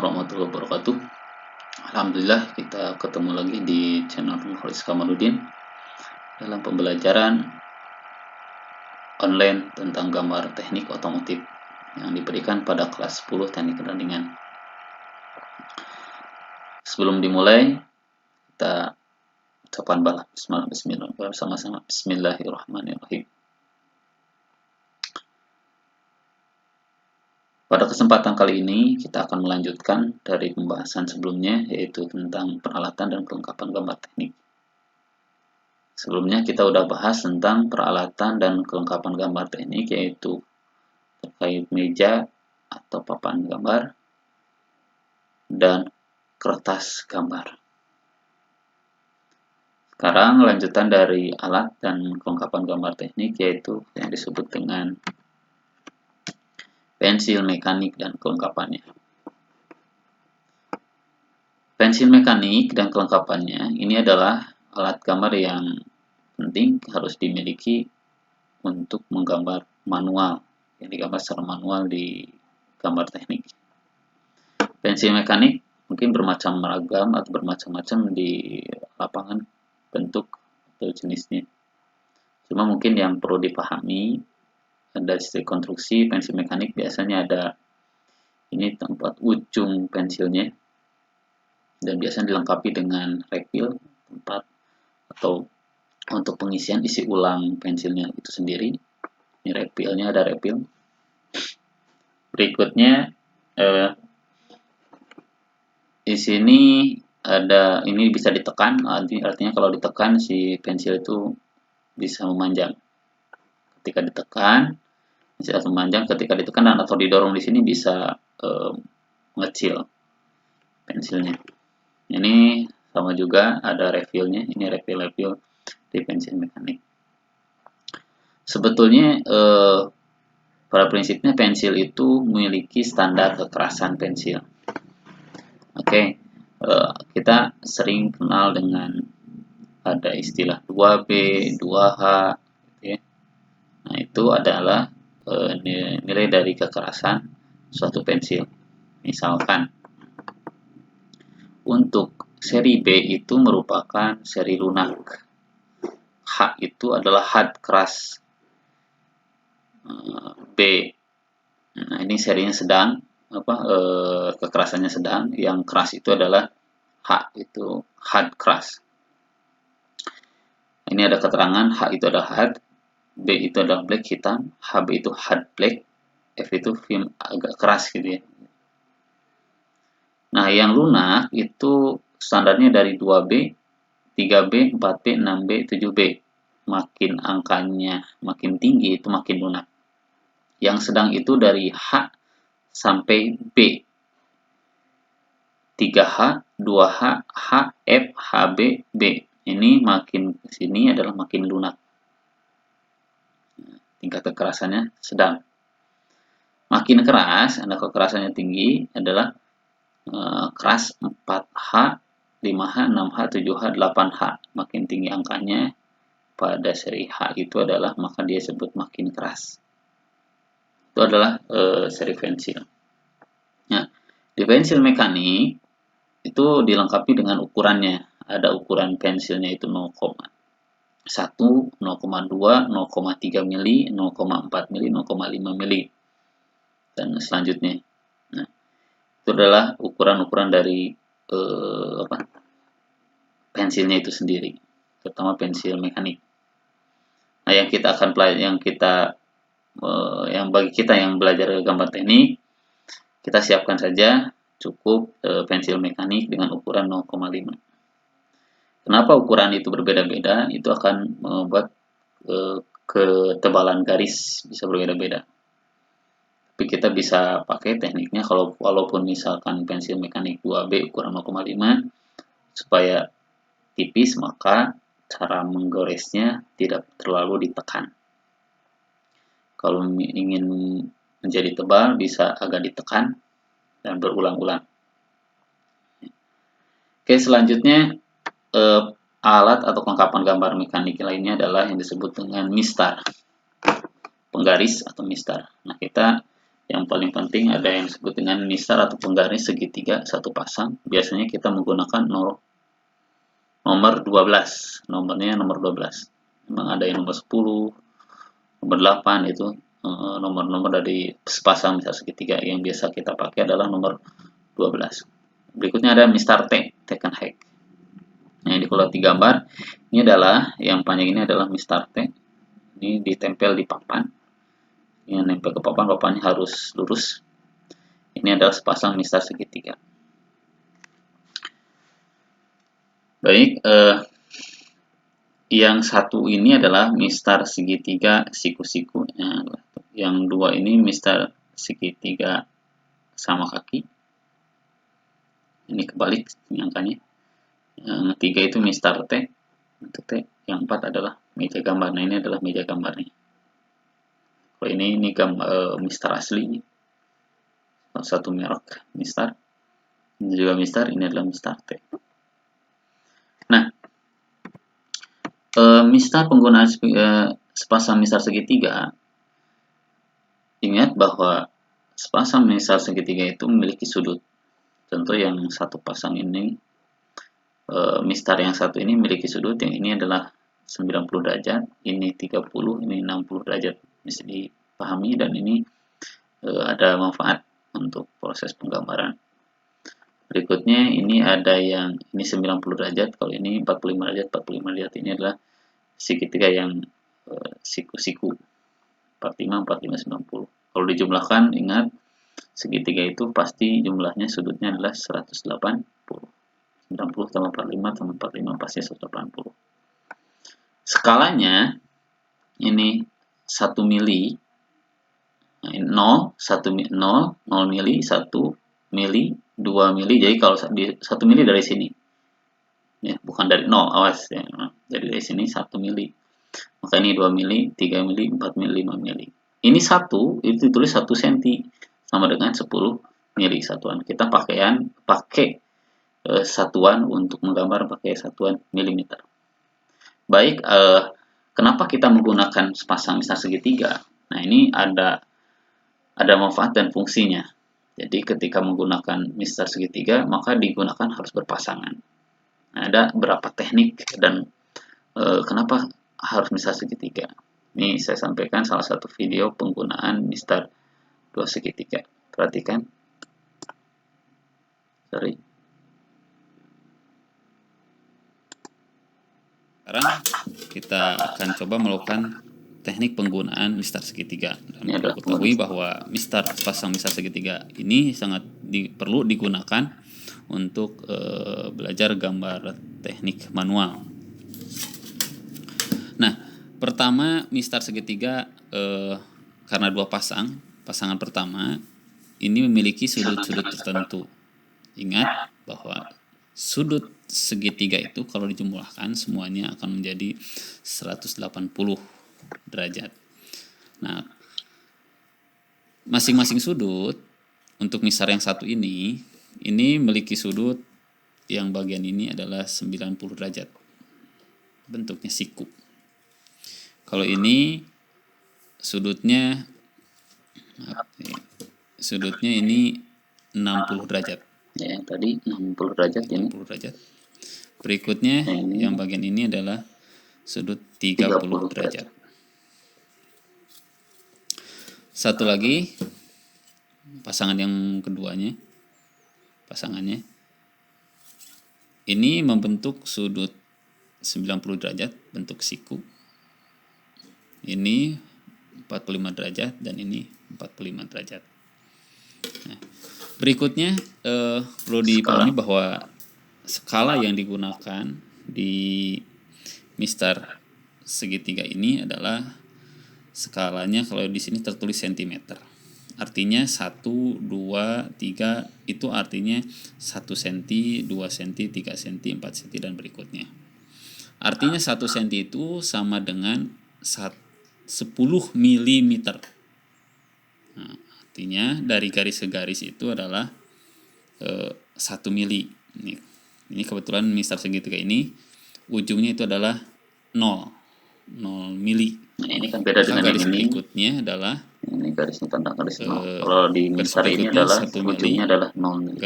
warahmatullahi wabarakatuh. Alhamdulillah kita ketemu lagi di channel Nurholis Kamaludin dalam pembelajaran online tentang gambar teknik otomotif yang diberikan pada kelas 10 teknik keranjingan. Sebelum dimulai, kita ucapan bismillah sama-sama. Bismillahirrahmanirrahim. Pada kesempatan kali ini, kita akan melanjutkan dari pembahasan sebelumnya, yaitu tentang peralatan dan kelengkapan gambar teknik. Sebelumnya kita udah bahas tentang peralatan dan kelengkapan gambar teknik, yaitu terkait meja atau papan gambar dan kertas gambar. Sekarang lanjutan dari alat dan kelengkapan gambar teknik, yaitu yang disebut dengan pensil mekanik dan kelengkapannya. Pensil mekanik dan kelengkapannya ini adalah alat gambar yang penting harus dimiliki untuk menggambar manual, yang digambar secara manual di gambar teknik. Pensil mekanik mungkin bermacam ragam atau bermacam-macam di lapangan bentuk atau jenisnya. Cuma mungkin yang perlu dipahami dari segi konstruksi pensil mekanik biasanya ada ini tempat ujung pensilnya dan biasanya dilengkapi dengan refill tempat atau untuk pengisian isi ulang pensilnya itu sendiri. Ini refillnya, ada refill. Berikutnya di sini ada, ini bisa ditekan, artinya kalau ditekan si pensil itu bisa memanjang. Ketika ditekan bisa memanjang, ketika ditekan dan atau didorong di sini bisa mengecil pensilnya. Ini sama juga ada refillnya, ini refill di pensil mekanik. Sebetulnya pada prinsipnya pensil itu memiliki standar kekerasan pensil. Oke, kita sering kenal dengan ada istilah 2B, 2H, gitu ya. Nah itu adalah nilai dari kekerasan suatu pensil. Misalkan untuk seri B itu merupakan seri lunak, H itu adalah hard keras, B, nah ini serinya sedang, kekerasannya sedang, yang keras itu adalah H itu hard keras. Ini ada keterangan H itu adalah hard, B itu adalah black hitam, HB itu hard black, F itu film agak keras gitu ya. Nah yang lunak itu standarnya dari 2B, 3B, 4B, 6B, 7B. Makin angkanya makin tinggi itu makin lunak. Yang sedang itu dari H sampai B. 3H, 2H, H, F, HB, B. Ini makin ke sini adalah makin lunak. Tingkat kekerasannya sedang. Makin keras, ada kekerasannya tinggi adalah keras 4H, 5H, 6H, 7H, 8H. Makin tinggi angkanya pada seri H itu adalah maka dia sebut makin keras. Itu adalah seri pensil. Nah, di pensil mekanik itu dilengkapi dengan ukurannya. Ada ukuran pensilnya itu 0,1, 0,2, 0,3 mili, 0,4 mili, 0,5 mili, dan selanjutnya. Nah, itu adalah ukuran-ukuran dari pensilnya itu sendiri, terutama pensil mekanik. Nah, yang kita akan yang bagi kita yang belajar gambar teknik, kita siapkan saja cukup pensil mekanik dengan ukuran 0,5. Kenapa ukuran itu berbeda-beda? Itu akan membuat ketebalan garis bisa berbeda-beda. Tapi kita bisa pakai tekniknya walaupun misalkan pensil mekanik 2B ukuran 0,5 supaya tipis, maka cara menggoresnya tidak terlalu ditekan. Kalau ingin menjadi tebal bisa agak ditekan dan berulang-ulang. Oke, selanjutnya alat atau kelengkapan gambar mekanik lainnya adalah yang disebut dengan mistar, penggaris atau mistar. Nah, kita Yang paling penting ada yang disebut dengan mistar atau penggaris segitiga satu pasang. Biasanya kita menggunakan nomor 12. Nomornya nomor 12. Memang ada yang nomor 10, nomor 8 itu nomor-nomor dari sepasang mistar segitiga. Yang biasa kita pakai adalah nomor 12. Berikutnya ada mistar T, Taken Hack. Nah, ini kalau digambar, ini adalah yang panjang ini adalah mistar T. Ini ditempel di papan. Ini nempel ke papan, papannya harus lurus. Ini adalah sepasang mistar segitiga. Baik, yang satu ini adalah mistar segitiga siku-siku. Yang dua ini mistar segitiga sama kaki. Ini kebalik angkanya. Yang ketiga itu mistar T. Untuk T. Yang empat adalah meja gambar. Nah, ini adalah meja gambarnya. Kalau ini gambar mistar asli. Satu merek mistar. Ini juga mistar. Ini adalah mistar T. Nah, mistar penggunaan sepasang mistar segitiga. Ingat bahwa sepasang mistar segitiga itu memiliki sudut. Contoh yang satu pasang ini, mistar yang satu ini memiliki sudut, yang ini adalah 90 derajat, ini 30, ini 60 derajat. Bisa dipahami, dan ini ada manfaat untuk proses penggambaran. Berikutnya ini ada yang ini 90 derajat, kalau ini 45 derajat, 45 derajat ini adalah segitiga yang siku-siku. 45, 45, 90. Kalau dijumlahkan, ingat segitiga itu pasti jumlahnya sudutnya adalah 180. 90 tambah 45 tambah 45 pasti 180. Skalanya ini 1 mili, 0, 1 0, 0 mili, 1 mili, 2 mili. Jadi kalau 1 mili dari sini. Ya, bukan dari 0, awas ya. Dari sini 1 mili. Maka ini 2 mili, 3 mili, 4 mili, 5 mili. Ini 1, itu ditulis 1 cm. Sama dengan 10 mili satuan. Kita pakai satuan untuk menggambar pakai satuan milimeter. Baik, kenapa kita menggunakan sepasang mistar segitiga? Nah, ini ada manfaat dan fungsinya. Jadi ketika menggunakan mistar segitiga, maka digunakan harus berpasangan. Nah, ada beberapa teknik dan kenapa harus mistar segitiga. Ini saya sampaikan salah satu video penggunaan mistar dua segitiga. Perhatikan. Sorry. Sekarang kita akan coba melakukan teknik penggunaan mistar segitiga. Dan perlu ketahui bahwa sepasang mistar segitiga ini sangat perlu digunakan untuk belajar gambar teknik manual. Nah, pertama mistar segitiga karena dua pasangan pertama ini memiliki sudut-sudut tertentu. Ingat bahwa sudut segitiga itu kalau dijumlahkan semuanya akan menjadi 180 derajat. Nah, masing-masing sudut untuk mistar yang satu ini memiliki sudut yang bagian ini adalah 90 derajat. Bentuknya siku. Kalau ini sudutnya ini 60 derajat. Ya, tadi 60 derajat ini. 60 derajat. Berikutnya yang bagian ini adalah sudut 30 derajat. Satu lagi pasangan yang keduanya. Pasangannya ini membentuk sudut 90 derajat bentuk siku. Ini 45 derajat dan ini 45 derajat. Nah, berikutnya perlu dipahami bahwa skala yang digunakan di mistar segitiga ini adalah skalanya kalau di sini tertulis cm. Artinya 1, 2, 3 itu artinya 1 cm, 2 cm, 3 cm, 4 cm dan berikutnya. Artinya 1 cm itu sama dengan 10 mm. Nah, artinya dari garis ke garis itu adalah 1 mili. Ini kebetulan mistar segitiga ini ujungnya itu adalah 0 mili. Nah, ini kan beda dengan garis berikutnya adalah Ini garisnya tanda garis 0. eh, Kalau di garis Mixer ini berikutnya adalah 1 ujungnya mili, adalah 0 mili.